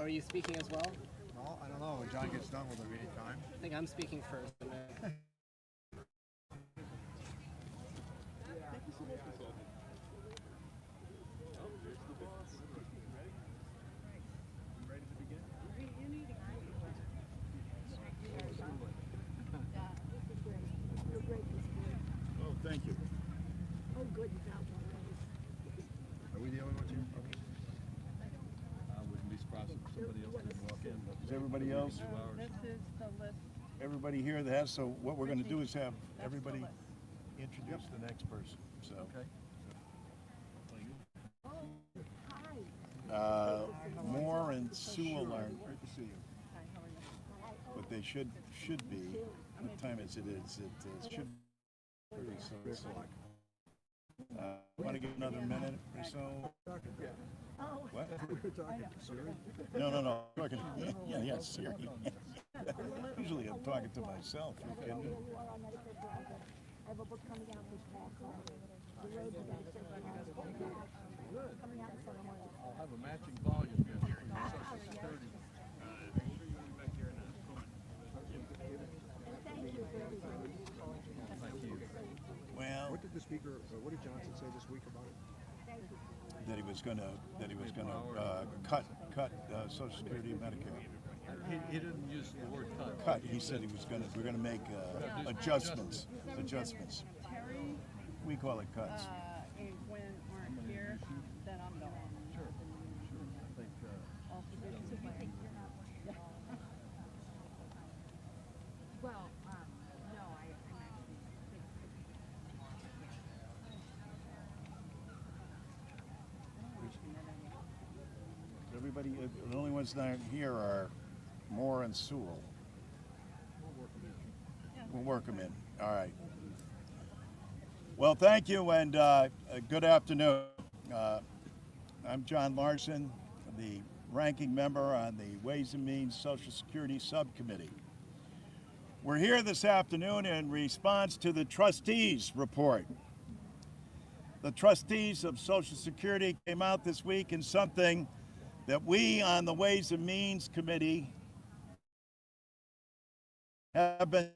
are you speaking as well? Well, I don't know. When John gets done, will there be any time? I think I'm speaking first. Oh, thank you. Oh, good. Are we the only ones here? I wouldn't be surprised if somebody else didn't walk in. But Is everybody else? This is the list. Everybody here that has, so what we're going to do is have everybody introduce the next person. So, okay. Moore and Sewell are, great to see you. But they should be, what time is it? It should be, so, want to give another minute or so? What? No. Talking, yeah, Siri. Usually I'm talking to myself. Are you kidding me? I have a book coming out this past the road to coming out in summer. I'll have a matching volume here for your Social Security. Thank you for everybody. Thank you. Well, What did Johnson say this week about it? that he was gonna cut Social Security and Medicare. He didn't use the word cut. Cut. He said we're gonna make adjustments. Terri, We call it cuts. and Gwen aren't here, then I'm going. Sure. I think Well, no, I'm actually. Everybody, the only ones that aren't here are Moore and Sewell. We'll work them in. All right. Well, thank you, and good afternoon. I'm John Larson, the ranking member on the Ways and Means Social Security Subcommittee. We're here this afternoon in response to the trustees' report. The trustees of Social Security came out this week in something that we on the Ways and Means Committee have been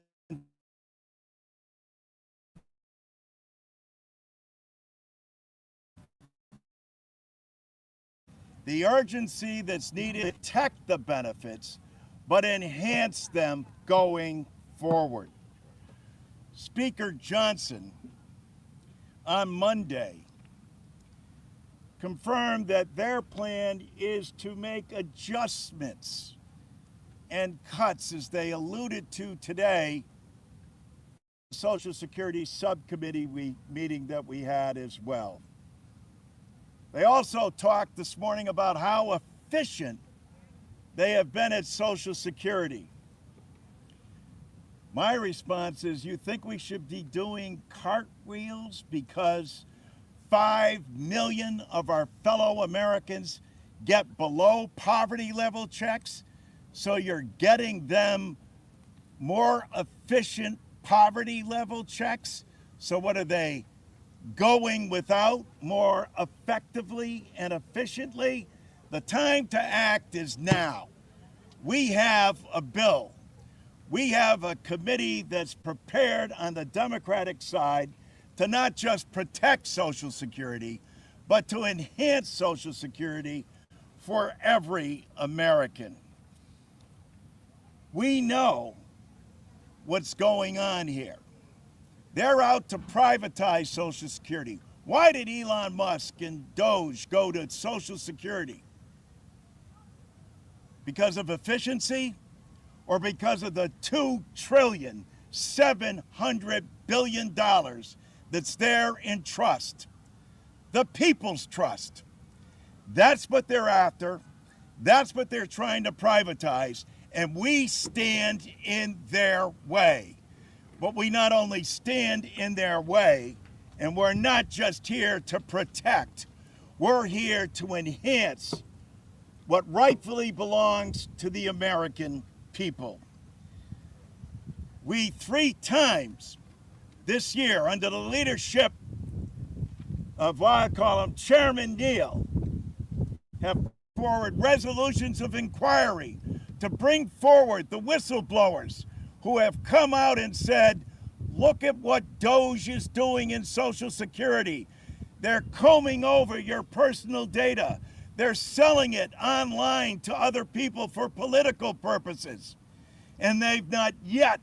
the urgency that's needed to protect the benefits, but enhance them going forward. Speaker Johnson on Monday confirmed that their plan is to make adjustments and cuts, as they alluded to today, the Social Security Subcommittee meeting that we had as well. They also talked this morning about how efficient they have been at Social Security. My response is, you think we should be doing cartwheels because 5 million of our fellow Americans get below poverty level checks? So you're getting them more efficient poverty level checks? So what are they going without more effectively and efficiently? The time to act is now. We have a bill. We have a committee that's prepared on the Democratic side to not just protect Social Security, but to enhance Social Security for every American. We know what's going on here. They're out to privatize Social Security. Why did Elon Musk and Doge go to Social Security? Because of efficiency or because of the $2.7 trillion that's there in trust? The people's trust. That's what they're after. That's what they're trying to privatize. And we stand in their way. But we not only stand in their way, and we're not just here to protect, we're here to enhance what rightfully belongs to the American people. We 3 times this year, under the leadership of what I call him Chairman Neal, have forward resolutions of inquiry to bring forward the whistleblowers who have come out and said, look at what Doge is doing in Social Security. They're combing over your personal data. They're selling it online to other people for political purposes. And they've not yet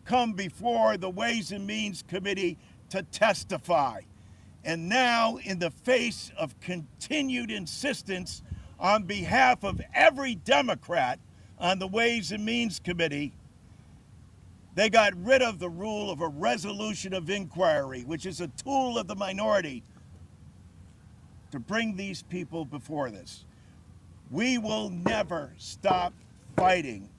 come before the Ways and Means Committee to testify. And now, in the face of continued insistence on behalf of every Democrat on the Ways and Means Committee, they got rid of the rule of a resolution of inquiry, which is a tool of the minority to bring these people before this. We will never stop fighting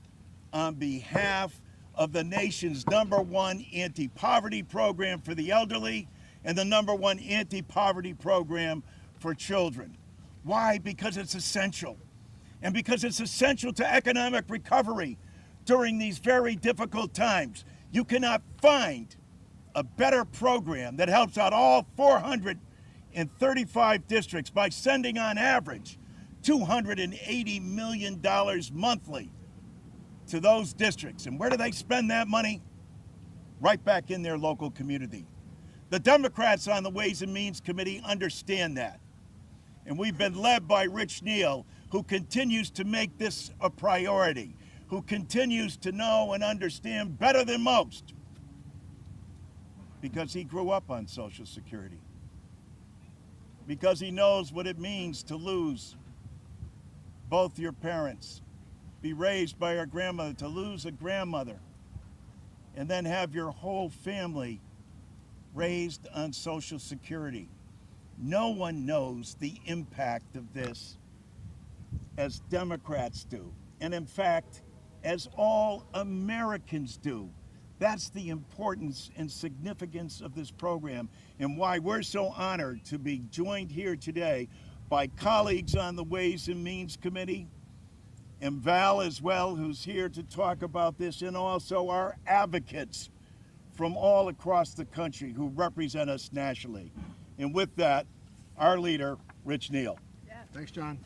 on behalf of the nation's #1 anti-poverty program for the elderly and the #1 anti-poverty program for children. Why? Because it's essential. And because it's essential to economic recovery during these very difficult times. You cannot find a better program that helps out all 435 districts by sending on average $280 million monthly to those districts. And where do they spend that money? Right back in their local community. The Democrats on the Ways and Means Committee understand that. And we've been led by Rich Neal, who continues to make this a priority, who continues to know and understand better than most because he grew up on Social Security, because he knows what it means to lose both your parents, be raised by a grandmother, to lose a grandmother, and then have your whole family raised on Social Security. No one knows the impact of this as Democrats do, and in fact, as all Americans do. That's the importance and significance of this program and why we're so honored to be joined here today by colleagues on the Ways and Means Committee, and Val as well, who's here to talk about this, and also our advocates from all across the country who represent us nationally. And with that, our leader, Rich Neal. Thanks, John.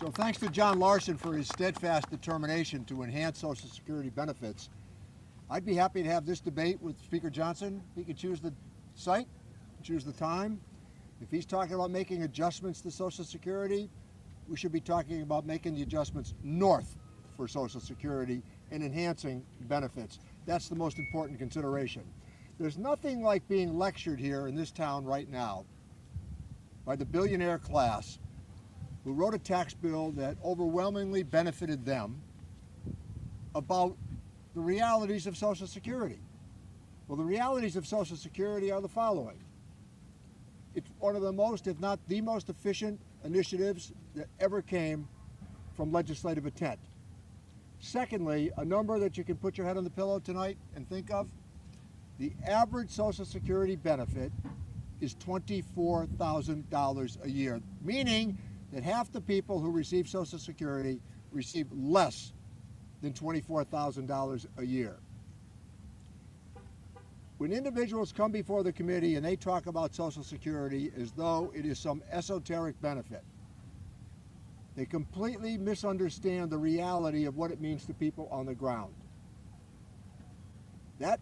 So thanks to John Larson for his steadfast determination to enhance Social Security benefits. I'd be happy to have this debate with Speaker Johnson. He can choose the site, choose the time. If he's talking about making adjustments to Social Security, we should be talking about making the adjustments north for Social Security and enhancing benefits. That's the most important consideration. There's nothing like being lectured here in this town right now by the billionaire class who wrote a tax bill that overwhelmingly benefited them about the realities of Social Security. Well, the realities of Social Security are the following. It's one of the most, if not the most efficient initiatives that ever came from legislative intent. Secondly, a number that you can put your head on the pillow tonight and think of, the average Social Security benefit is $24,000 a year, meaning that half the people who receive Social Security receive less than $24,000 a year. When individuals come before the committee and they talk about Social Security as though it is some esoteric benefit, they completely misunderstand the reality of what it means to people on the ground. That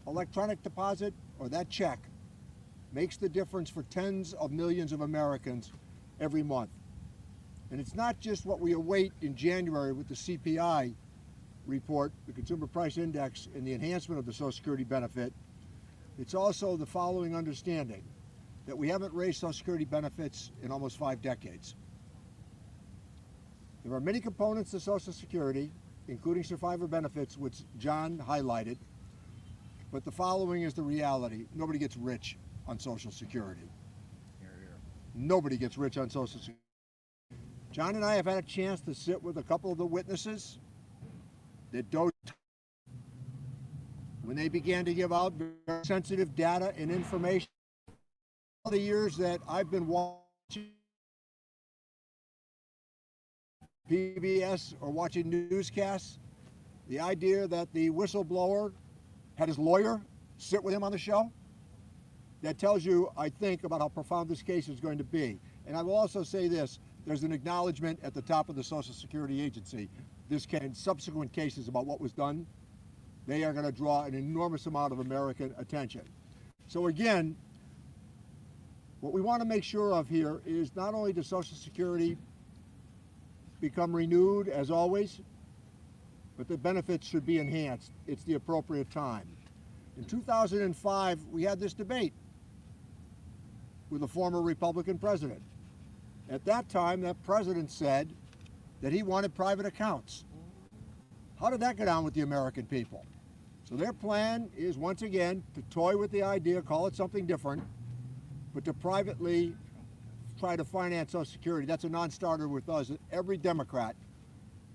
electronic deposit or that check makes the difference for tens of millions of Americans every month. And it's not just what we await in January with the CPI report, the Consumer Price Index, and the enhancement of the Social Security benefit. It's also the following understanding, that we haven't raised Social Security benefits in almost 5 decades. There are many components to Social Security, including survivor benefits, which John highlighted, but the following is the reality. Nobody gets rich on Social Security. Nobody gets rich on Social Security. John and I have had a chance to sit with a couple of the witnesses that Doge, when they began to give out very sensitive data and information. All the years that I've been watching PBS or watching newscasts, the idea that the whistleblower had his lawyer sit with him on the show, that tells you, I think, about how profound this case is going to be. And I will also say this, there's an acknowledgement at the top of the Social Security Agency. This can, subsequent cases about what was done, they are going to draw an enormous amount of American attention. So again, what we want to make sure of here is not only does Social Security become renewed as always, but the benefits should be enhanced. It's the appropriate time. In 2005, we had this debate with a former Republican president. At that time, that president said that he wanted private accounts. How did that go down with the American people? So their plan is, once again, to toy with the idea, call it something different, but to privately try to finance Social Security. That's a non-starter with us. Every Democrat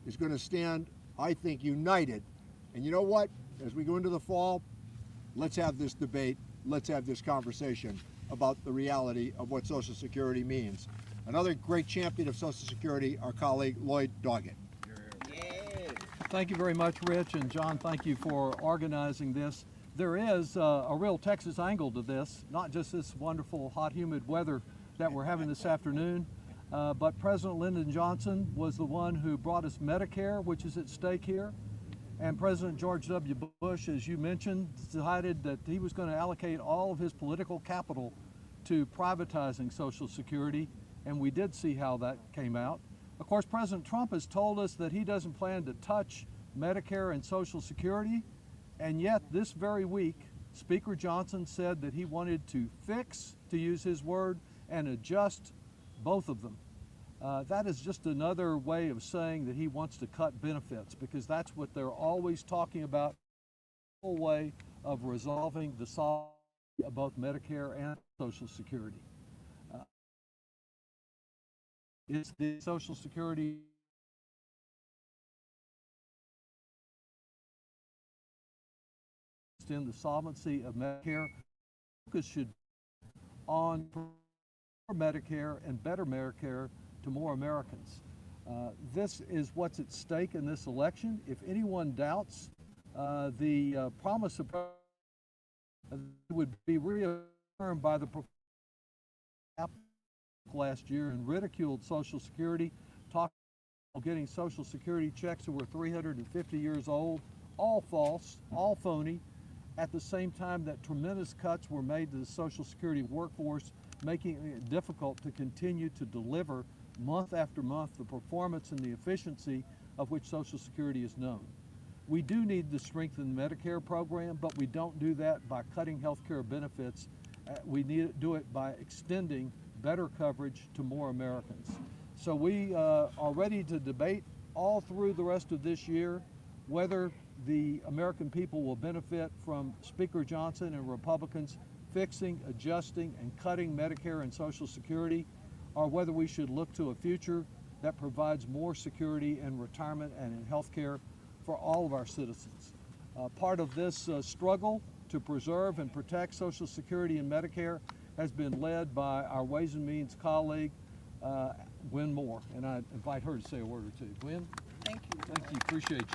is going to stand, I think, united. And you know what? As we go into the fall, let's have this debate, let's have this conversation about the reality of what Social Security means. Another great champion of Social Security, our colleague Lloyd Doggett. Thank you very much, Rich, and John, thank you for organizing this. There is a real Texas angle to this, not just this wonderful hot, humid weather that we're having this afternoon, but President Lyndon Johnson was the one who brought us Medicare, which is at stake here. And President George W. Bush, as you mentioned, decided that he was going to allocate all of his political capital to privatizing Social Security, and we did see how that came out. Of course, President Trump has told us that he doesn't plan to touch Medicare and Social Security, and yet this very week, Speaker Johnson said that he wanted to fix, to use his word, and adjust both of them. That is just another way of saying that he wants to cut benefits, because that's what they're always talking about, a way of resolving the solve of both Medicare and Social Security. It's the Social Security in the solvency of Medicare. Focus should be on Medicare and better Medicare to more Americans. This is what's at stake in this election. If anyone doubts the promise of would be reaffirmed by the last year and ridiculed Social Security, talking about getting Social Security checks that were 350 years old, all false, all phony, at the same time that tremendous cuts were made to the Social Security workforce, making it difficult to continue to deliver month after month the performance and the efficiency of which Social Security is known. We do need to strengthen the Medicare program, but we don't do that by cutting health care benefits. We need to do it by extending better coverage to more Americans. So we are ready to debate all through the rest of this year whether the American people will benefit from Speaker Johnson and Republicans fixing, adjusting, and cutting Medicare and Social Security, or whether we should look to a future that provides more security in retirement and in health care for all of our citizens. Part of this struggle to preserve and protect Social Security and Medicare has been led by our Ways and Means colleague, Gwen Moore, and I invite her to say a word or two. Gwen? Thank you. Thank you, appreciate you.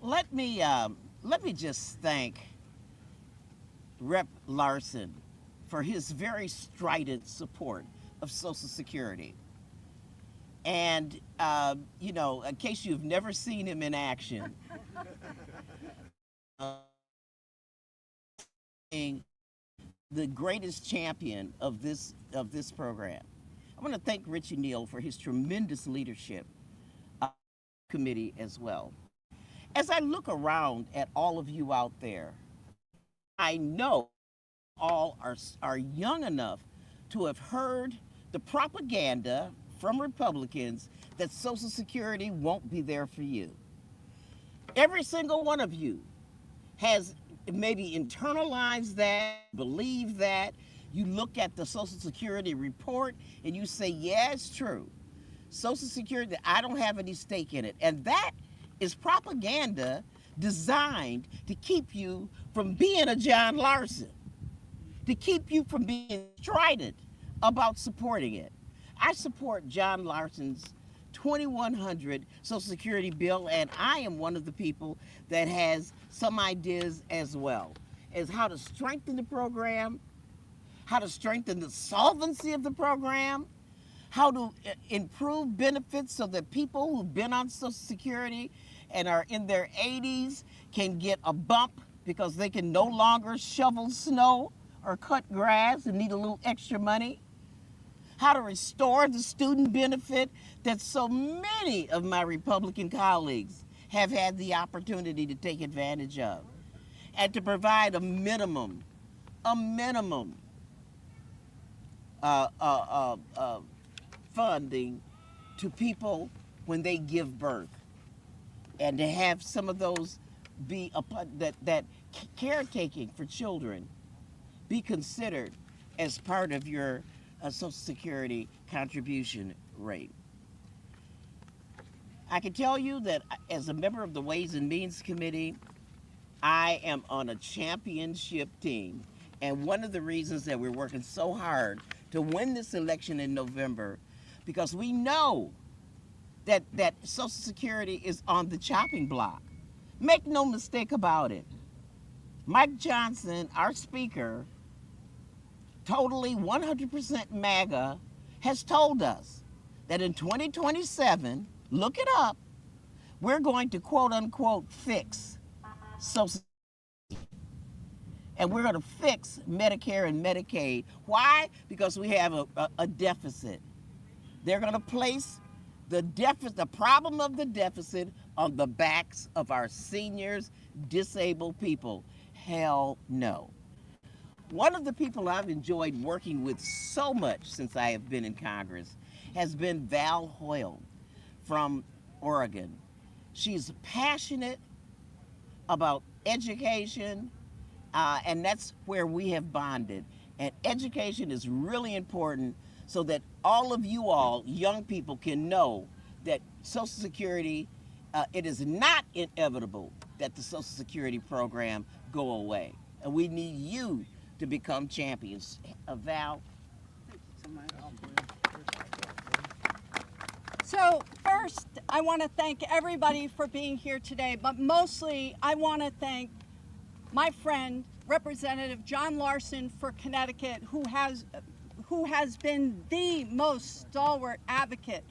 Let me just thank Rep. Larson for his very strident support of Social Security. And, you know, in case you've never seen him in action, the greatest champion of this program. I want to thank Richie Neal for his tremendous leadership committee as well. As I look around at all of you out there, I know all are young enough to have heard the propaganda from Republicans that Social Security won't be there for you. Every single one of you has maybe internalized that, believe that. You look at the Social Security report and you say, yeah, it's true. Social Security, I don't have any stake in it. And that is propaganda designed to keep you from being a John Larson, to keep you from being strident about supporting it. I support John Larson's 2100 Social Security bill, and I am one of the people that has some ideas as well as how to strengthen the program, how to strengthen the solvency of the program, how to improve benefits so that people who've been on Social Security and are in their 80s can get a bump because they can no longer shovel snow or cut grass and need a little extra money. How to restore the student benefit that so many of my Republican colleagues have had the opportunity to take advantage of. And to provide a minimum funding to people when they give birth. And to have some of those be that caretaking for children be considered as part of your Social Security contribution rate. I can tell you that as a member of the Ways and Means Committee, I am on a championship team. And one of the reasons that we're working so hard to win this election in November, because we know that Social Security is on the chopping block. Make no mistake about it. Mike Johnson, our speaker, totally 100% MAGA, has told us that in 2027, look it up, we're going to quote unquote fix Social Security. And we're going to fix Medicare and Medicaid. Why? Because we have a deficit. They're going to place the problem of the deficit on the backs of our seniors, disabled people. Hell no. One of the people I've enjoyed working with so much since I have been in Congress has been Val Hoyle from Oregon. She's passionate about education, and that's where we have bonded. And education is really important so that all of you all, young people, can know that Social Security, it is not inevitable that the Social Security program go away. And we need you to become champions. Val? So first, I want to thank everybody for being here today, but mostly I want to thank my friend, Representative John Larson for Connecticut, who has been the most stalwart advocate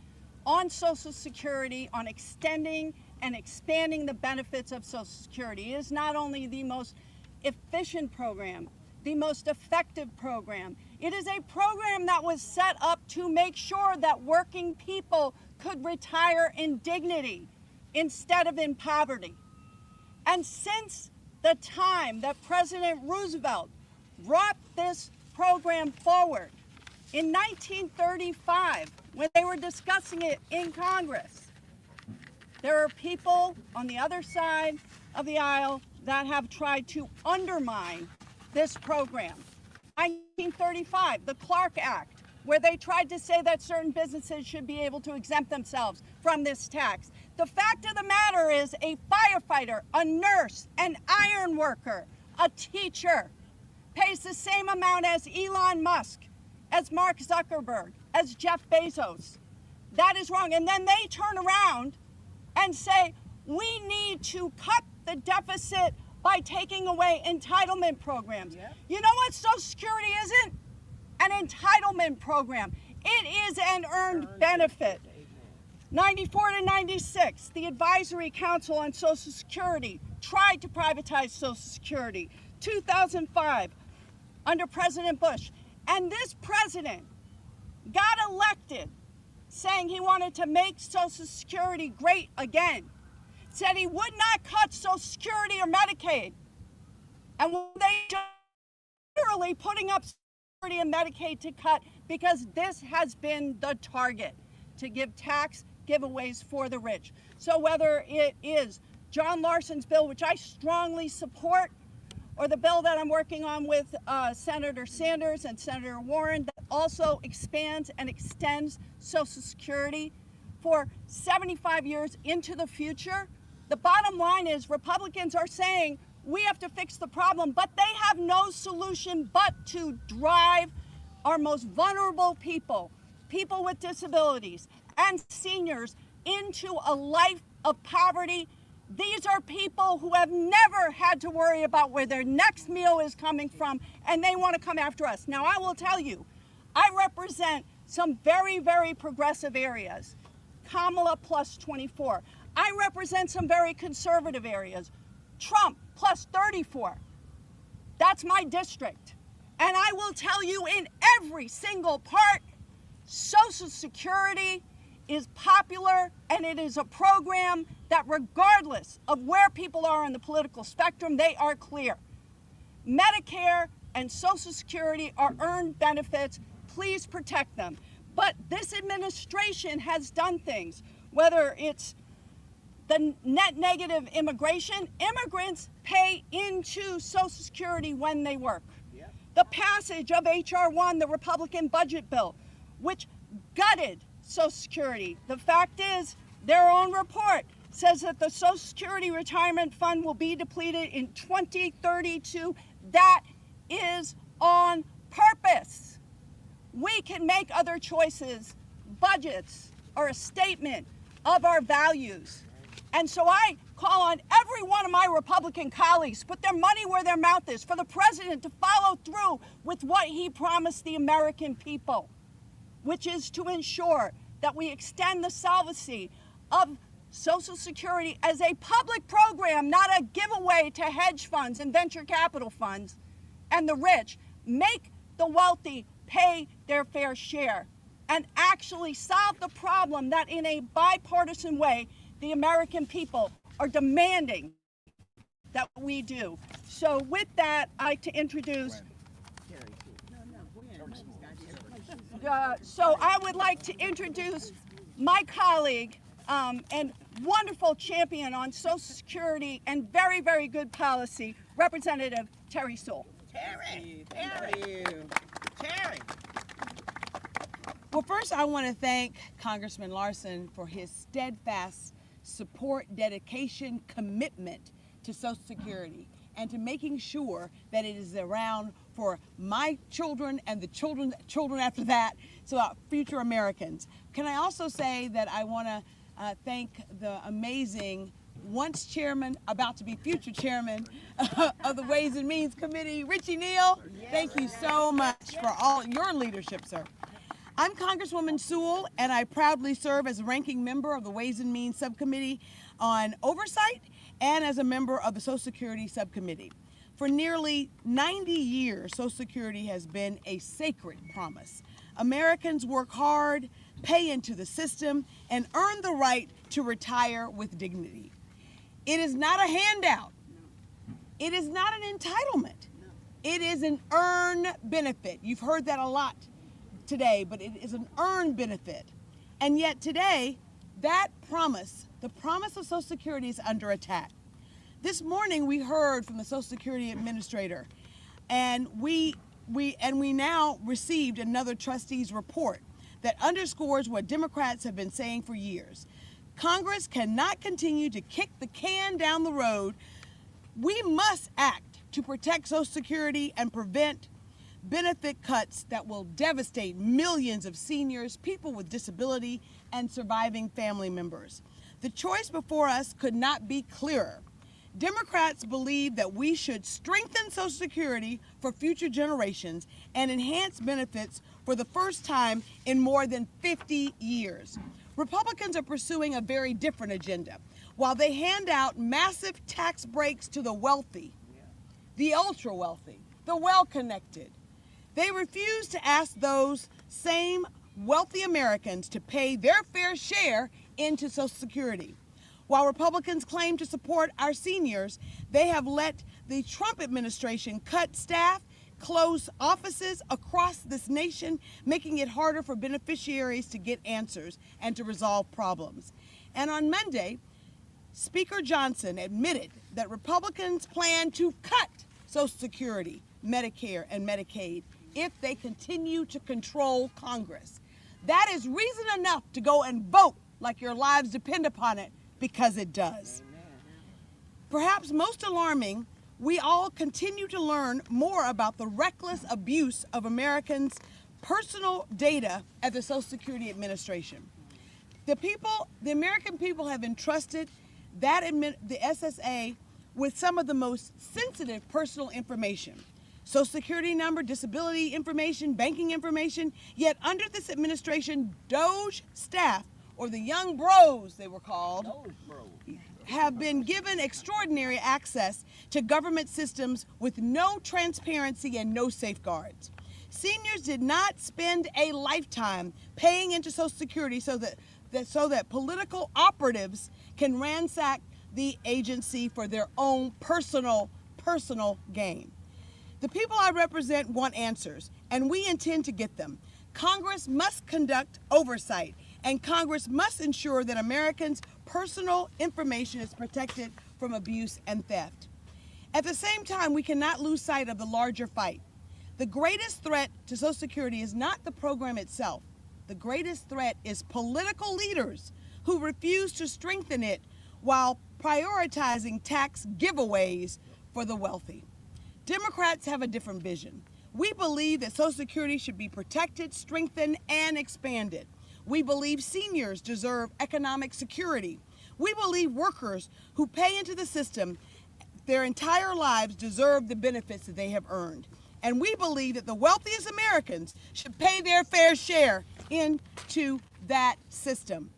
on Social Security, on extending and expanding the benefits of Social Security. It is not only the most efficient program, the most effective program. It is a program that was set up to make sure that working people could retire in dignity instead of in poverty. And since the time that President Roosevelt brought this program forward in 1935, when they were discussing it in Congress, there are people on the other side of the aisle that have tried to undermine this program. 1935, the Clark Act, where they tried to say that certain businesses should be able to exempt themselves from this tax. The fact of the matter is a firefighter, a nurse, an iron worker, a teacher pays the same amount as Elon Musk, as Mark Zuckerberg, as Jeff Bezos. That is wrong. And then they turn around and say, we need to cut the deficit by taking away entitlement programs. Yep. You know what Social Security isn't? An entitlement program. It is an earned benefit. 94 to 96, the Advisory Council on Social Security tried to privatize Social Security. 2005, under President Bush. And this president got elected saying he wanted to make Social Security great again. Said he would not cut Social Security or Medicaid. And they literally putting up Social Security and Medicaid to cut because this has been the target, to give tax giveaways for the rich. So whether it is John Larson's bill, which I strongly support, or the bill that I'm working on with Senator Sanders and Senator Warren that also expands and extends Social Security for 75 years into the future, the bottom line is Republicans are saying we have to fix the problem, but they have no solution but to drive our most vulnerable people, people with disabilities, and seniors into a life of poverty These are people who have never had to worry about where their next meal is coming from, and they want to come after us. Now, I will tell you, I represent some very, very progressive areas. Kamala plus 24. I represent some very conservative areas. Trump plus 34. That's my district. And I will tell you, in every single part, Social Security is popular, and it is a program that, regardless of where people are on the political spectrum, they are clear. Medicare and Social Security are earned benefits. Please protect them. But this administration has done things, whether it's the net negative immigration. Immigrants pay into Social Security when they work. Yep. The passage of H.R. 1, the Republican budget bill, which gutted Social Security. The fact is, their own report says that the Social Security retirement fund will be depleted in 2032. That is on purpose. We can make other choices. Budgets are a statement of our values. And so I call on every one of my Republican colleagues to put their money where their mouth is, for the president to follow through with what he promised the American people, which is to ensure that we extend the solvency of Social Security as a public program, not a giveaway to hedge funds and venture capital funds and the rich. Make the wealthy pay their fair share and actually solve the problem that, in a bipartisan way, the American people are demanding that we do. So with that, I'd like to introduce so I would like to introduce my colleague and wonderful champion on Social Security and very, very good policy, Representative Terri Sewell. Terri. Well, first I want to thank Congressman Larson for his steadfast support, dedication, commitment to Social Security and to making sure that it is around for my children and the children after that, so future Americans. Can I also say that I want to thank the amazing once chairman, about to be future chairman of the Ways and Means Committee, Richie Neal. Thank you so much for all your leadership, sir. I'm Congresswoman Sewell, and I proudly serve as a ranking member of the Ways and Means Subcommittee on Oversight and as a member of the Social Security Subcommittee. For nearly 90 years, Social Security has been a sacred promise. Americans work hard, pay into the system, and earn the right to retire with dignity. It is not a handout. It is not an entitlement. It is an earned benefit. You've heard that a lot today, but it is an earned benefit. And yet today, that promise, the promise of Social Security, is under attack. This morning we heard from the Social Security Administrator, and we now received another trustee's report that underscores what Democrats have been saying for years. Congress cannot continue to kick the can down the road. We must act to protect Social Security and prevent benefit cuts that will devastate millions of seniors, people with disability, and surviving family members. The choice before us could not be clearer. Democrats believe that we should strengthen Social Security for future generations and enhance benefits for the first time in more than 50 years. Republicans are pursuing a very different agenda. While they hand out massive tax breaks to the wealthy, the ultra-wealthy, the well-connected, they refuse to ask those same wealthy Americans to pay their fair share into Social Security. While Republicans claim to support our seniors, they have let the Trump administration cut staff, close offices across this nation, making it harder for beneficiaries to get answers and to resolve problems. And on Monday, Speaker Johnson admitted that Republicans plan to cut Social Security, Medicare, and Medicaid if they continue to control Congress. That is reason enough to go and vote like your lives depend upon it, because it does. Perhaps most alarming, we all continue to learn more about the reckless abuse of Americans' personal data at the Social Security Administration. The American people have entrusted the SSA with some of the most sensitive personal information. Social Security number, disability information, banking information. Yet under this administration, Doge staff, or the young bros they were called, have been given extraordinary access to government systems with no transparency and no safeguards. Seniors did not spend a lifetime paying into Social Security so that political operatives can ransack the agency for their own personal gain. The people I represent want answers, and we intend to get them. Congress must conduct oversight, and Congress must ensure that Americans' personal information is protected from abuse and theft. At the same time, we cannot lose sight of the larger fight. The greatest threat to Social Security is not the program itself. The greatest threat is political leaders who refuse to strengthen it while prioritizing tax giveaways for the wealthy. Democrats have a different vision. We believe that Social Security should be protected, strengthened, and expanded. We believe seniors deserve economic security. We believe workers who pay into the system their entire lives deserve the benefits that they have earned. And we believe that the wealthiest Americans should pay their fair share into that system.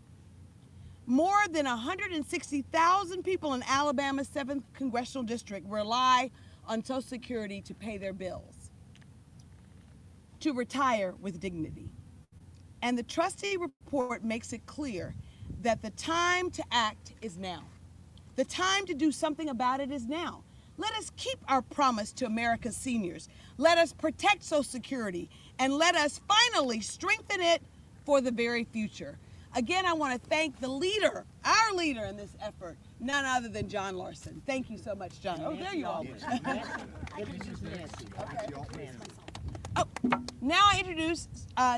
More than 160,000 people in Alabama's 7th Congressional District rely on Social Security to pay their bills, to retire with dignity. And the trustee report makes it clear that the time to act is now. The time to do something about it is now. Let us keep our promise to America's seniors. Let us protect Social Security, and let us finally strengthen it for the very future. Again, I want to thank the leader, our leader in this effort, none other than John Larson. Thank you so much, John. Oh, there you are. Oh, now I introduce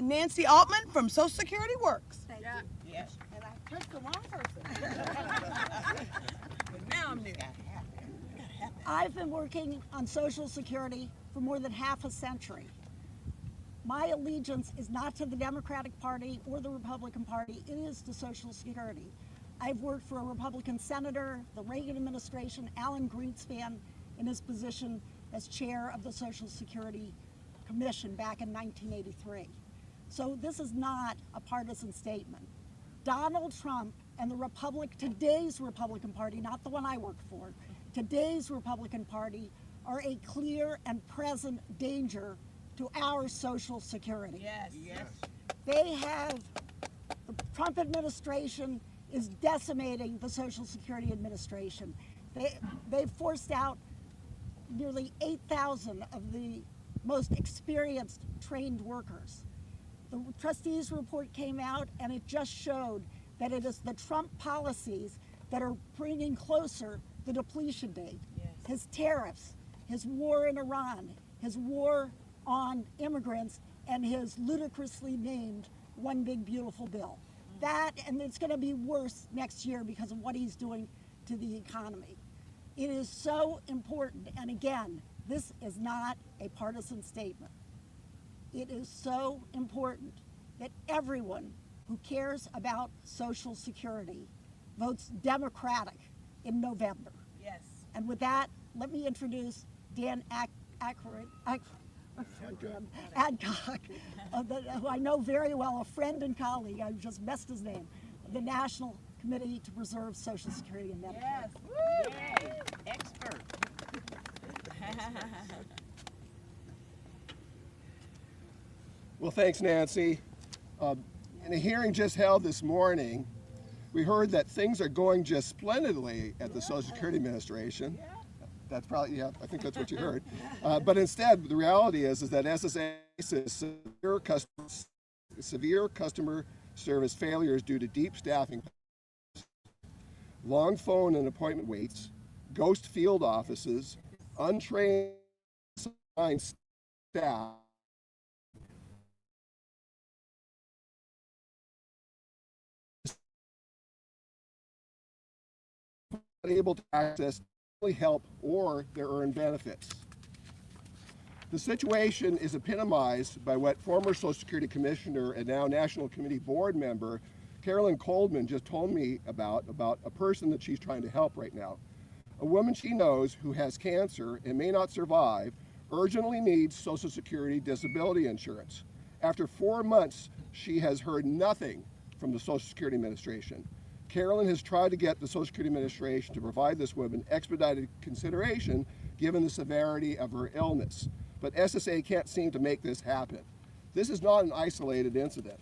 Nancy Altman from Social Security Works. Thank you. Yes. And I pressed the wrong person. But now I'm new. I've been working on Social Security for more than half a century. My allegiance is not to the Democratic Party or the Republican Party, it is to Social Security. I've worked for a Republican senator, the Reagan administration, Alan Greenspan, in his position as chair of the Social Security Commission back in 1983. So this is not a partisan statement. Donald Trump and the today's Republican Party, not the one I worked for, today's Republican Party are a clear and present danger to our Social Security. Yes. Yes. The Trump administration is decimating the Social Security Administration. They've forced out nearly 8,000 of the most experienced trained workers. The trustees report came out and it just showed that it is the Trump policies that are bringing closer the depletion date. Yes. His tariffs, his war in Iran, his war on immigrants, and his ludicrously named One Big Beautiful Bill. That, and it's going to be worse next year because of what he's doing to the economy. It is so important, and again, this is not a partisan statement. It is so important that everyone who cares about Social Security votes Democratic in November. Yes. And with that, let me introduce Dan Adcock, who I know very well, a friend and colleague, I just messed his name, the National Committee to Preserve Social Security and Medicare. Yes. Woo! Yay. Expert. Well, thanks, Nancy. In a hearing just held this morning, we heard that things are going just splendidly at the Social Security Administration. That's probably, yeah, I think that's what you heard. But instead, the reality is that SSA faces severe customer service failures due to deep staffing, long phone and appointment waits, ghost field offices, untrained staff, not able to access help or their earned benefits. The situation is epitomized by what former Social Security Commissioner and now National Committee board member Carolyn Coldman just told me about a person that she's trying to help right now. A woman she knows who has cancer and may not survive urgently needs Social Security disability insurance. After 4 months, she has heard nothing from the Social Security Administration. Carolyn has tried to get the Social Security Administration to provide this woman expedited consideration given the severity of her illness. But SSA can't seem to make this happen. This is not an isolated incident.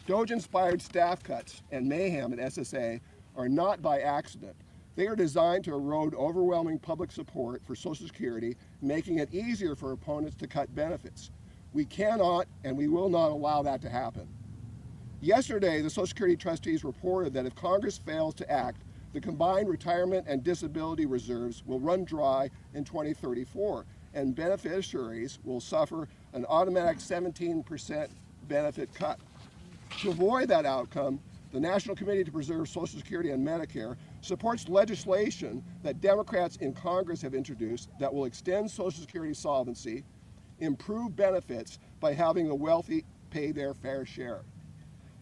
DOGE-inspired staff cuts and mayhem at SSA are not by accident. They are designed to erode overwhelming public support for Social Security, making it easier for opponents to cut benefits. We cannot and we will not allow that to happen. Yesterday, the Social Security trustees reported that if Congress fails to act, the combined retirement and disability reserves will run dry in 2034, and beneficiaries will suffer an automatic 17% benefit cut. To avoid that outcome, the National Committee to Preserve Social Security and Medicare supports legislation that Democrats in Congress have introduced that will extend Social Security solvency, improve benefits by having the wealthy pay their fair share.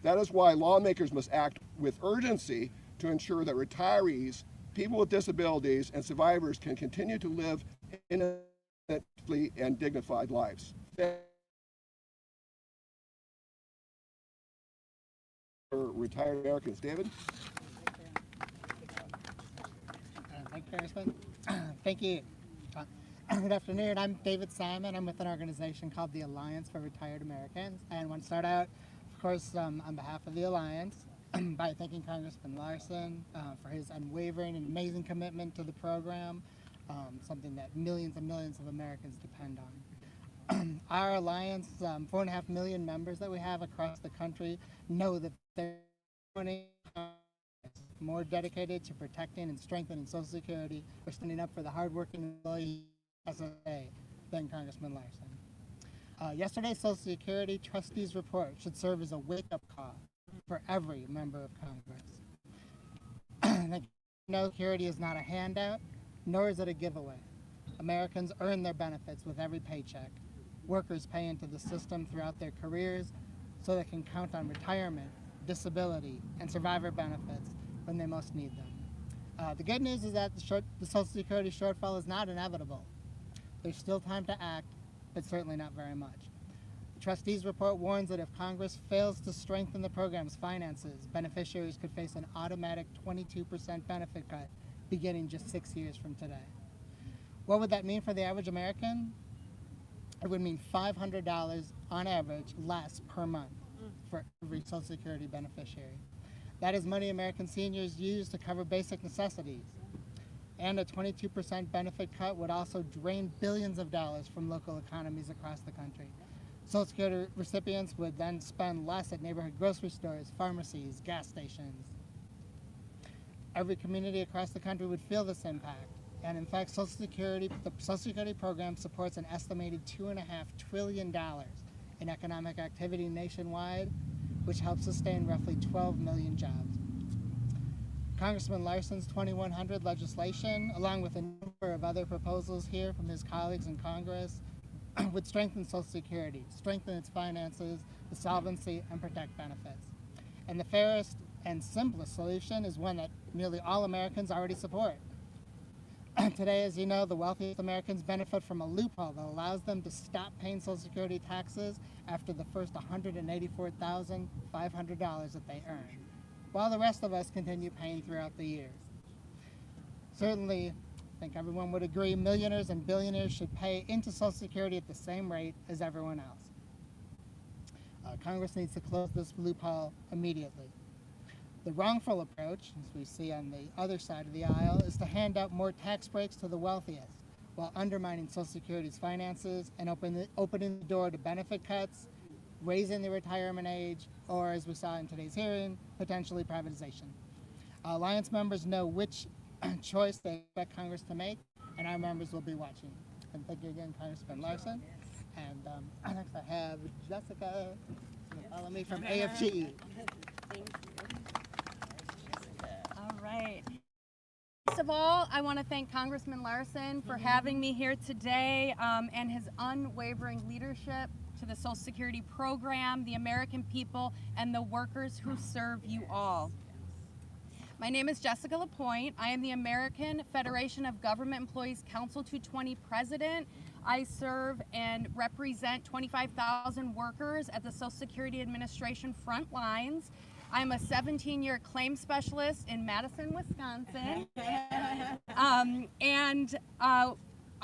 That is why lawmakers must act with urgency to ensure that retirees, people with disabilities, and survivors can continue to live independently and dignified lives. For retired Americans. David? Thank you, Congressman. Thank you. Good afternoon. I'm David Simon. I'm with an organization called the Alliance for Retired Americans. And I want to start out, of course, on behalf of the Alliance by thanking Congressman Larson for his unwavering and amazing commitment to the program, something that millions and millions of Americans depend on. Our Alliance, 4.5 million members that we have across the country, know that they're more dedicated to protecting and strengthening Social Security. We're standing up for the hardworking employees than Congressman Larson. Yesterday's Social Security trustees report should serve as a wake-up call for every member of Congress. Social Security is not a handout, nor is it a giveaway. Americans earn their benefits with every paycheck. Workers pay into the system throughout their careers so they can count on retirement, disability, and survivor benefits when they most need them. The good news is that the Social Security shortfall is not inevitable. There's still time to act, but certainly not very much. The trustees' report warns that if Congress fails to strengthen the program's finances, beneficiaries could face an automatic 22% benefit cut beginning just 6 years from today. What would that mean for the average American? It would mean $500 on average less per month for every Social Security beneficiary. That is money American seniors use to cover basic necessities. And a 22% benefit cut would also drain billions of dollars from local economies across the country. Social Security recipients would then spend less at neighborhood grocery stores, pharmacies, gas stations. Every community across the country would feel this impact. And in fact, the Social Security program supports an estimated $2.5 trillion in economic activity nationwide, which helps sustain roughly 12 million jobs. Congressman Larson's 2100 legislation, along with a number of other proposals here from his colleagues in Congress, would strengthen Social Security, strengthen its finances, the solvency, and protect benefits. And the fairest and simplest solution is one that nearly all Americans already support. Today, as you know, the wealthiest Americans benefit from a loophole that allows them to stop paying Social Security taxes after the first $184,500 that they earn, while the rest of us continue paying throughout the years. Certainly, I think everyone would agree millionaires and billionaires should pay into Social Security at the same rate as everyone else. Congress needs to close this loophole immediately. The wrongful approach, as we see on the other side of the aisle, is to hand out more tax breaks to the wealthiest while undermining Social Security's finances and opening the door to benefit cuts, raising the retirement age, or, as we saw in today's hearing, potentially privatization. Alliance members know which choice they expect Congress to make, and our members will be watching. And thank you again, Congressman Larson. And next I have Jessica, follow me from AFG. All right. First of all, I want to thank Congressman Larson for having me here today and his unwavering leadership to the Social Security program, the American people, and the workers who serve you all. My name is Jessica LaPoint. I am the American Federation of Government Employees Council 220 president. I serve and represent 25,000 workers at the Social Security Administration front lines. I'm a 17-year claim specialist in Madison, Wisconsin.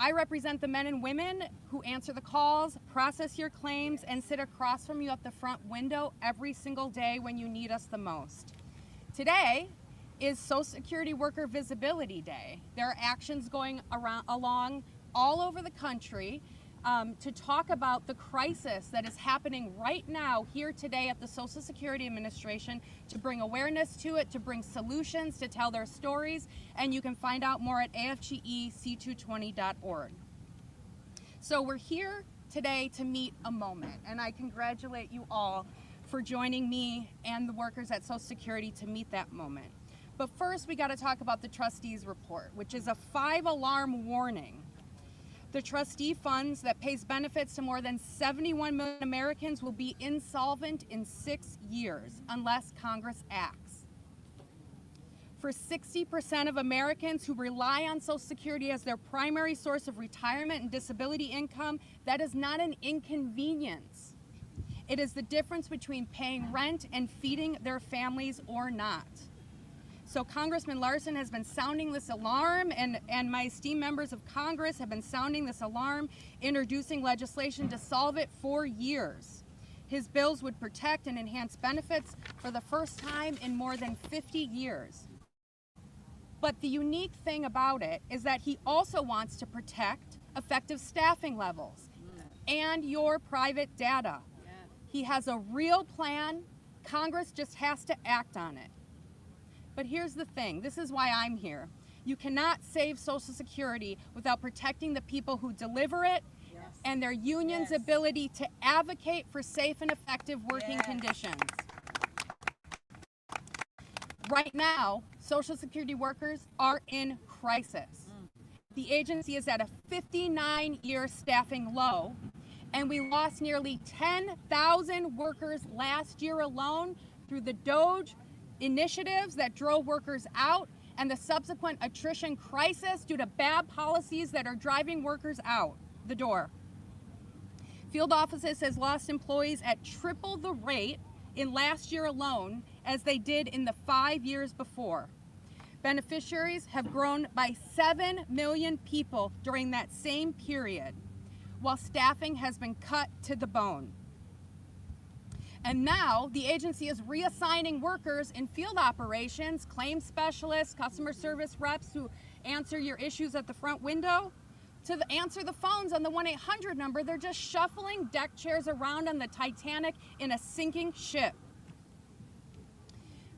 I represent the men and women who answer the calls, process your claims, and sit across from you at the front window every single day when you need us the most. Today is Social Security Worker Visibility Day. There are actions going along all over the country to talk about the crisis that is happening right now here today at the Social Security Administration, to bring awareness to it, to bring solutions, to tell their stories, and you can find out more at afgec220.org. So we're here today to meet a moment, and I congratulate you all for joining me and the workers at Social Security to meet that moment. But first, we got to talk about the trustees report, which is a 5-alarm warning. The trustee funds that pays benefits to more than 71 million Americans will be insolvent in 6 years unless Congress acts. For 60% of Americans who rely on Social Security as their primary source of retirement and disability income, that is not an inconvenience. It is the difference between paying rent and feeding their families or not. So Congressman Larson has been sounding this alarm, and my esteemed members of Congress have been sounding this alarm, introducing legislation to solve it for years. His bills would protect and enhance benefits for the first time in more than 50 years. But the unique thing about it is that he also wants to protect effective staffing levels and your private data. He has a real plan. Congress just has to act on it. But here's the thing, this is why I'm here. You cannot save Social Security without protecting the people who deliver it and their union's ability to advocate for safe and effective working conditions. Right now, Social Security workers are in crisis. The agency is at a 59-year staffing low, and we lost nearly 10,000 workers last year alone through the DOGE initiatives that drove workers out and the subsequent attrition crisis due to bad policies that are driving workers out the door. Field offices has lost employees at triple the rate in last year alone as they did in the 5 years before. Beneficiaries have grown by 7 million people during that same period, while staffing has been cut to the bone. And now the agency is reassigning workers in field operations, claims specialists, customer service reps who answer your issues at the front window, to answer the phones on the 1-800 number. They're just shuffling deck chairs around on the Titanic in a sinking ship.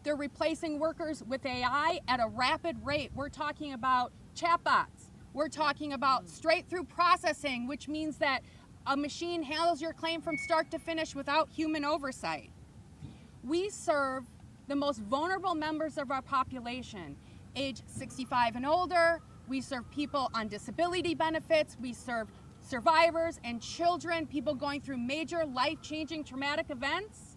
They're replacing workers with AI at a rapid rate. We're talking about chatbots. We're talking about straight through processing, which means that a machine handles your claim from start to finish without human oversight. We serve the most vulnerable members of our population, age 65 and older. We serve people on disability benefits. We serve survivors and children, people going through major life-changing traumatic events.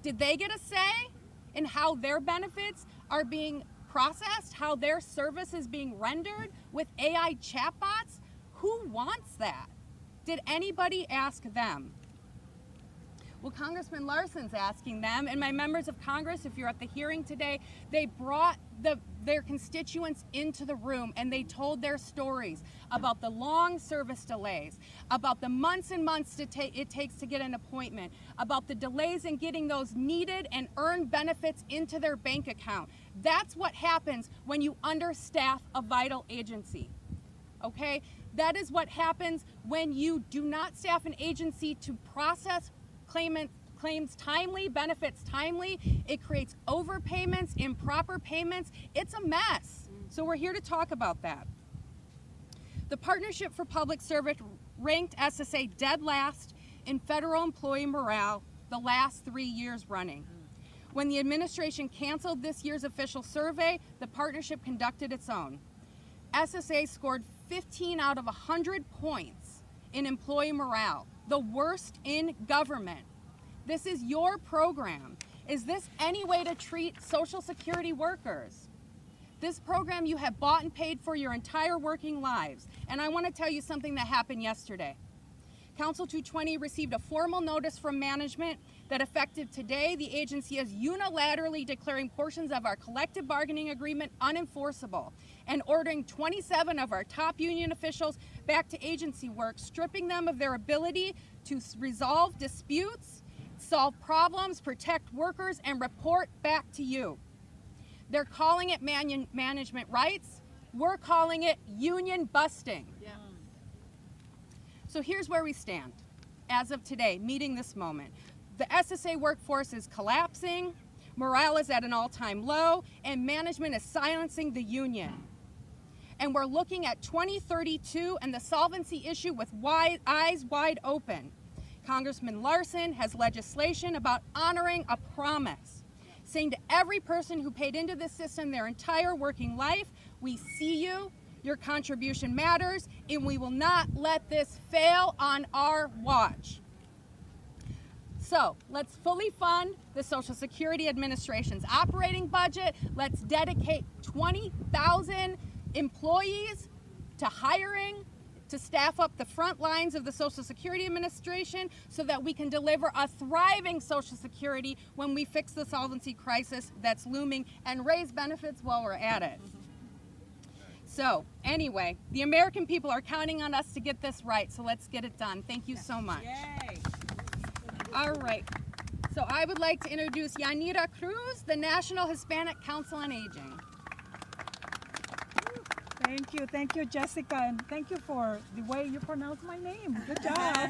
Did they get a say in how their benefits are being processed, how their service is being rendered with AI chatbots? Who wants that? Did anybody ask them? Well, Congressman Larson's asking them, and my members of Congress, if you're at the hearing today, they brought their constituents into the room and they told their stories about the long service delays, about the months and months it takes to get an appointment, about the delays in getting those needed and earned benefits into their bank account. That's what happens when you understaff a vital agency, okay? That is what happens when you do not staff an agency to process claims timely, benefits timely. It creates overpayments, improper payments. It's a mess. So we're here to talk about that. The Partnership for Public Service ranked SSA dead last in federal employee morale the last 3 years running. When the administration canceled this year's official survey, the partnership conducted its own. SSA scored 15 out of 100 points in employee morale. the worst in government. This is your program. Is this any way to treat Social Security workers? This program you have bought and paid for your entire working lives. And I want to tell you something that happened yesterday. Council 220 received a formal notice from management that effective today, the agency is unilaterally declaring portions of our collective bargaining agreement unenforceable and ordering 27 of our top union officials back to agency work, stripping them of their ability to resolve disputes, solve problems, protect workers, and report back to you. They're calling it management rights. We're calling it union busting. Yeah. So here's where we stand. As of today, meeting this moment, the SSA workforce is collapsing, morale is at an all-time low, and management is silencing the union. And we're looking at 2032 and the solvency issue with eyes wide open. Congressman Larson has legislation about honoring a promise, saying to every person who paid into this system their entire working life, we see you, your contribution matters, and we will not let this fail on our watch. So let's fully fund the Social Security Administration's operating budget. Let's dedicate 20,000 employees to hiring, to staff up the front lines of the Social Security Administration so that we can deliver a thriving Social Security when we fix the solvency crisis that's looming and raise benefits while we're at it. So anyway, the American people are counting on us to get this right, so let's get it done. Thank you so much. Yay. All right, so I would like to introduce Yanira Cruz, the National Hispanic Council on Aging. Thank you, Jessica, and thank you for the way you pronounce my name. Good job.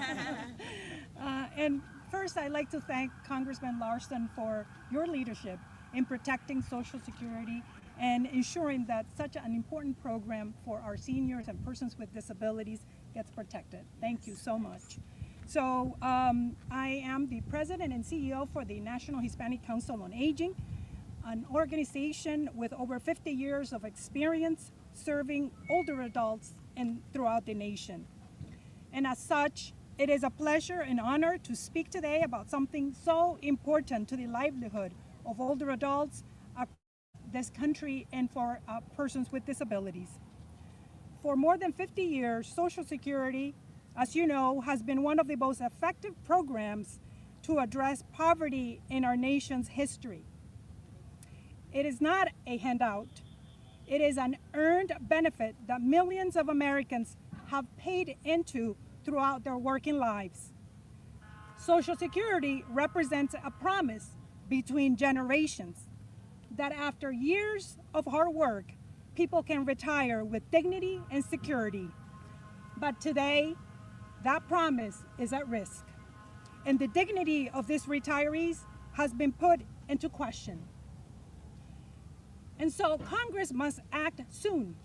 And first, I'd like to thank Congressman Larson for your leadership in protecting Social Security and ensuring that such an important program for our seniors and persons with disabilities gets protected. Thank you so much. So I am the president and CEO for the National Hispanic Council on Aging, an organization with over 50 years of experience serving older adults throughout the nation. And as such, it is a pleasure and honor to speak today about something so important to the livelihood of older adults this country and for persons with disabilities. For more than 50 years, Social Security, as you know, has been one of the most effective programs to address poverty in our nation's history. It is not a handout. It is an earned benefit that millions of Americans have paid into throughout their working lives. Social Security represents a promise between generations that after years of hard work, people can retire with dignity and security. But today, that promise is at risk, and the dignity of these retirees has been put into question. And so Congress must act soon.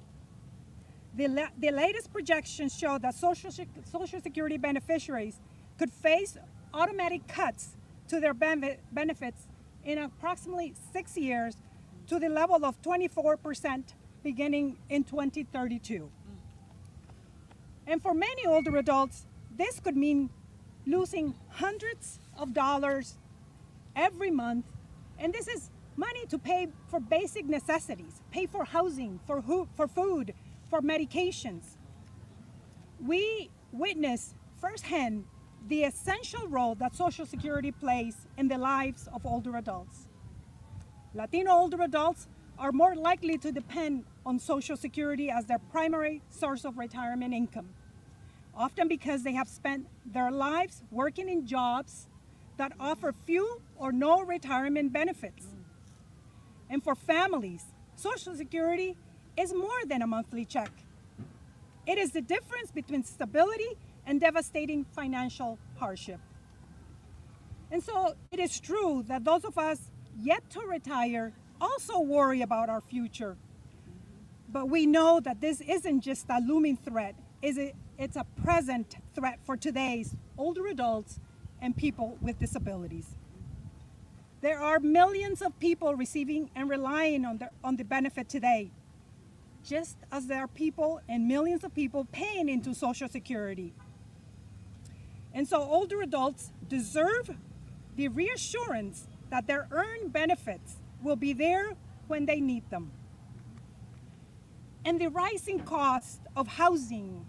The latest projections show that Social Security beneficiaries could face automatic cuts to their benefits in approximately 6 years to the level of 24% beginning in 2032. And for many older adults, this could mean losing hundreds of dollars every month, and this is money to pay for basic necessities, pay for housing, for food, for medications. We witness firsthand the essential role that Social Security plays in the lives of older adults. Latino older adults are more likely to depend on Social Security as their primary source of retirement income, often because they have spent their lives working in jobs that offer few or no retirement benefits. And for families, Social Security is more than a monthly check. It is the difference between stability and devastating financial hardship. And so it is true that those of us yet to retire also worry about our future. But we know that this isn't just a looming threat, it's a present threat for today's older adults and people with disabilities. There are millions of people receiving and relying on the benefit today, just as there are people and millions of people paying into Social Security. And so older adults deserve the reassurance that their earned benefits will be there when they need them. And the rising cost of housing,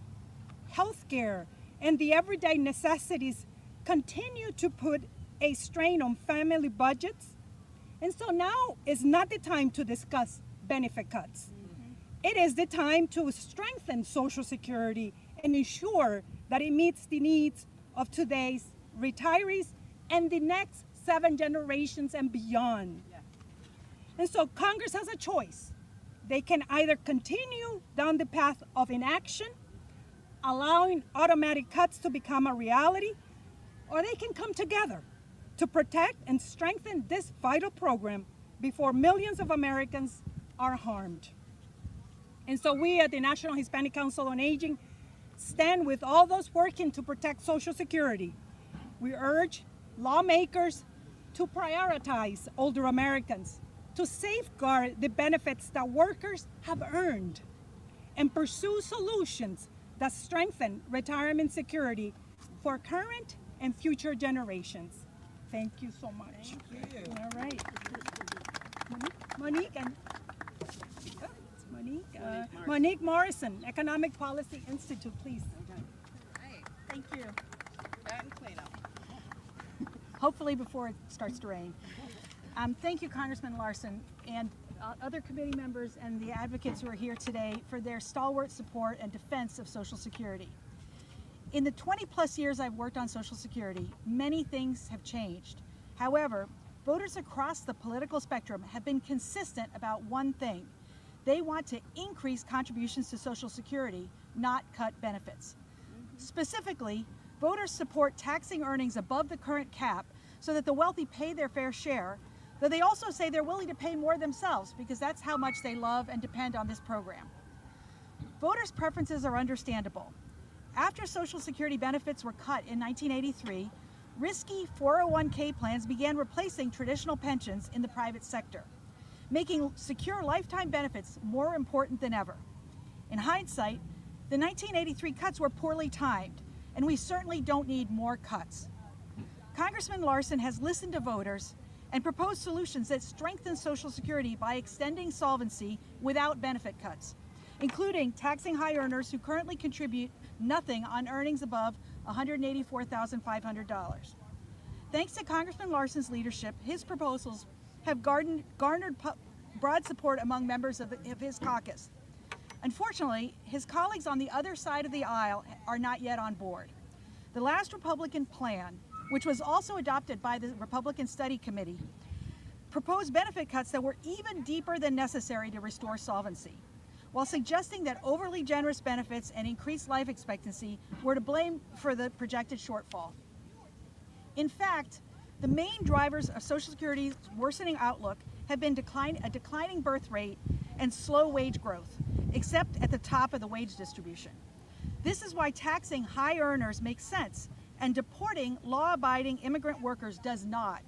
healthcare, and the everyday necessities continue to put a strain on family budgets. And so now is not the time to discuss benefit cuts. It is the time to strengthen Social Security and ensure that it meets the needs of today's retirees and the next 7 generations and beyond. And so Congress has a choice. They can either continue down the path of inaction, allowing automatic cuts to become a reality, or they can come together to protect and strengthen this vital program before millions of Americans are harmed. And so we at the National Hispanic Council on Aging stand with all those working to protect Social Security. We urge lawmakers to prioritize older Americans, to safeguard the benefits that workers have earned, and pursue solutions that strengthen retirement security for current and future generations. Thank you so much. Thank you. All right. Monique and Monique Morrison, Economic Policy Institute, please. Thank you. And cleanup. Hopefully before it starts to rain. Thank you, Congressman Larson, and other committee members and the advocates who are here today for their stalwart support and defense of Social Security. In the 20+ years I've worked on Social Security, many things have changed. However, voters across the political spectrum have been consistent about one thing. They want to increase contributions to Social Security, not cut benefits. Specifically, voters support taxing earnings above the current cap so that the wealthy pay their fair share, though they also say they're willing to pay more themselves because that's how much they love and depend on this program. Voters' preferences are understandable. After Social Security benefits were cut in 1983, risky 401k plans began replacing traditional pensions in the private sector, making secure lifetime benefits more important than ever. In hindsight, the 1983 cuts were poorly timed, and we certainly don't need more cuts. Congressman Larson has listened to voters and proposed solutions that strengthen Social Security by extending solvency without benefit cuts, including taxing high earners who currently contribute nothing on earnings above $184,500. Thanks to Congressman Larson's leadership, his proposals have garnered broad support among members of his caucus. Unfortunately, his colleagues on the other side of the aisle are not yet on board. The last Republican plan, which was also adopted by the Republican Study Committee, proposed benefit cuts that were even deeper than necessary to restore solvency, while suggesting that overly generous benefits and increased life expectancy were to blame for the projected shortfall. In fact, the main drivers of Social Security's worsening outlook have been a declining birth rate and slow wage growth, except at the top of the wage distribution. This is why taxing high earners makes sense and deporting law-abiding immigrant workers does not,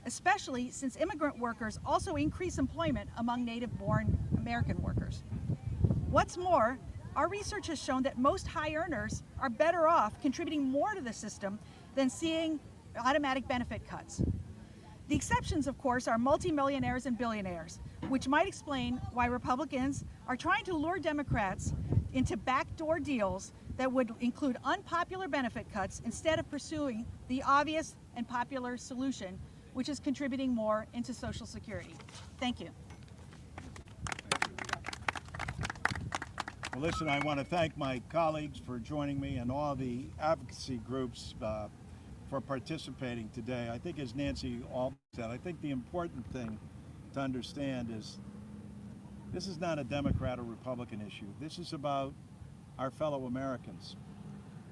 especially since immigrant workers also increase employment among native-born American workers. What's more, our research has shown that most high earners are better off contributing more to the system than seeing automatic benefit cuts. The exceptions, of course, are multimillionaires and billionaires, which might explain why Republicans are trying to lure Democrats into backdoor deals that would include unpopular benefit cuts instead of pursuing the obvious and popular solution, which is contributing more into Social Security. Thank you. Well, listen, I want to thank my colleagues for joining me and all the advocacy groups for participating today. I think, as Nancy Altman said, I think the important thing to understand is this is not a Democrat or Republican issue. This is about our fellow Americans.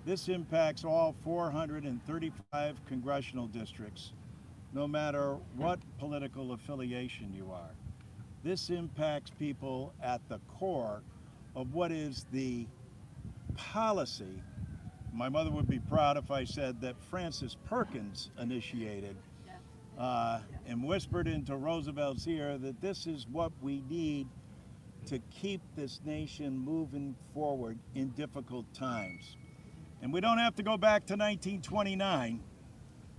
This impacts all 435 congressional districts, no matter what political affiliation you are. This impacts people at the core of what is the policy. My mother would be proud if I said that Francis Perkins initiated and whispered into Roosevelt's ear that this is what we need to keep this nation moving forward in difficult times. And we don't have to go back to 1929.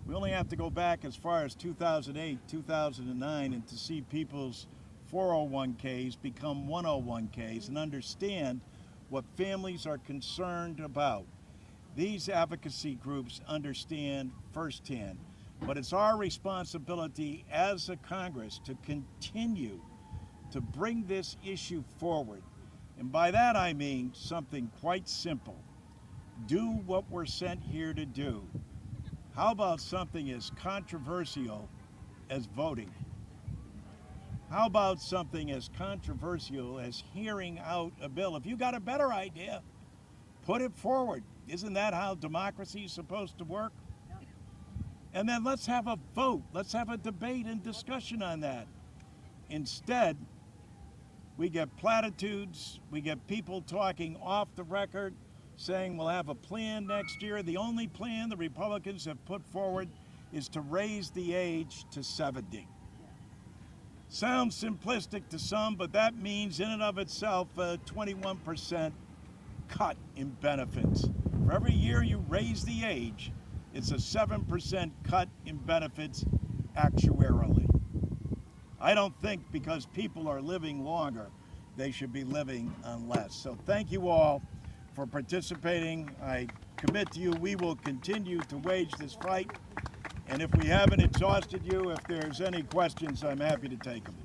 We only have to go back as far as 2008, 2009, and to see people's 401ks become 101ks and understand what families are concerned about. These advocacy groups understand firsthand, but it's our responsibility as a Congress to continue to bring this issue forward. And by that I mean something quite simple. Do what we're sent here to do. How about something as controversial as voting? How about something as controversial as hearing out a bill? If you got a better idea, put it forward. Isn't that how democracy is supposed to work? And then let's have a vote. Let's have a debate and discussion on that. Instead, we get platitudes, we get people talking off the record, saying we'll have a plan next year. The only plan the Republicans have put forward is to raise the age to 70. Sounds simplistic to some, but that means in and of itself a 21% cut in benefits. For every year you raise the age, it's a 7% cut in benefits actuarially. I don't think because people are living longer, they should be living on less. So thank you all for participating. I commit to you, we will continue to wage this fight. And if we haven't exhausted you, if there's any questions, I'm happy to take them.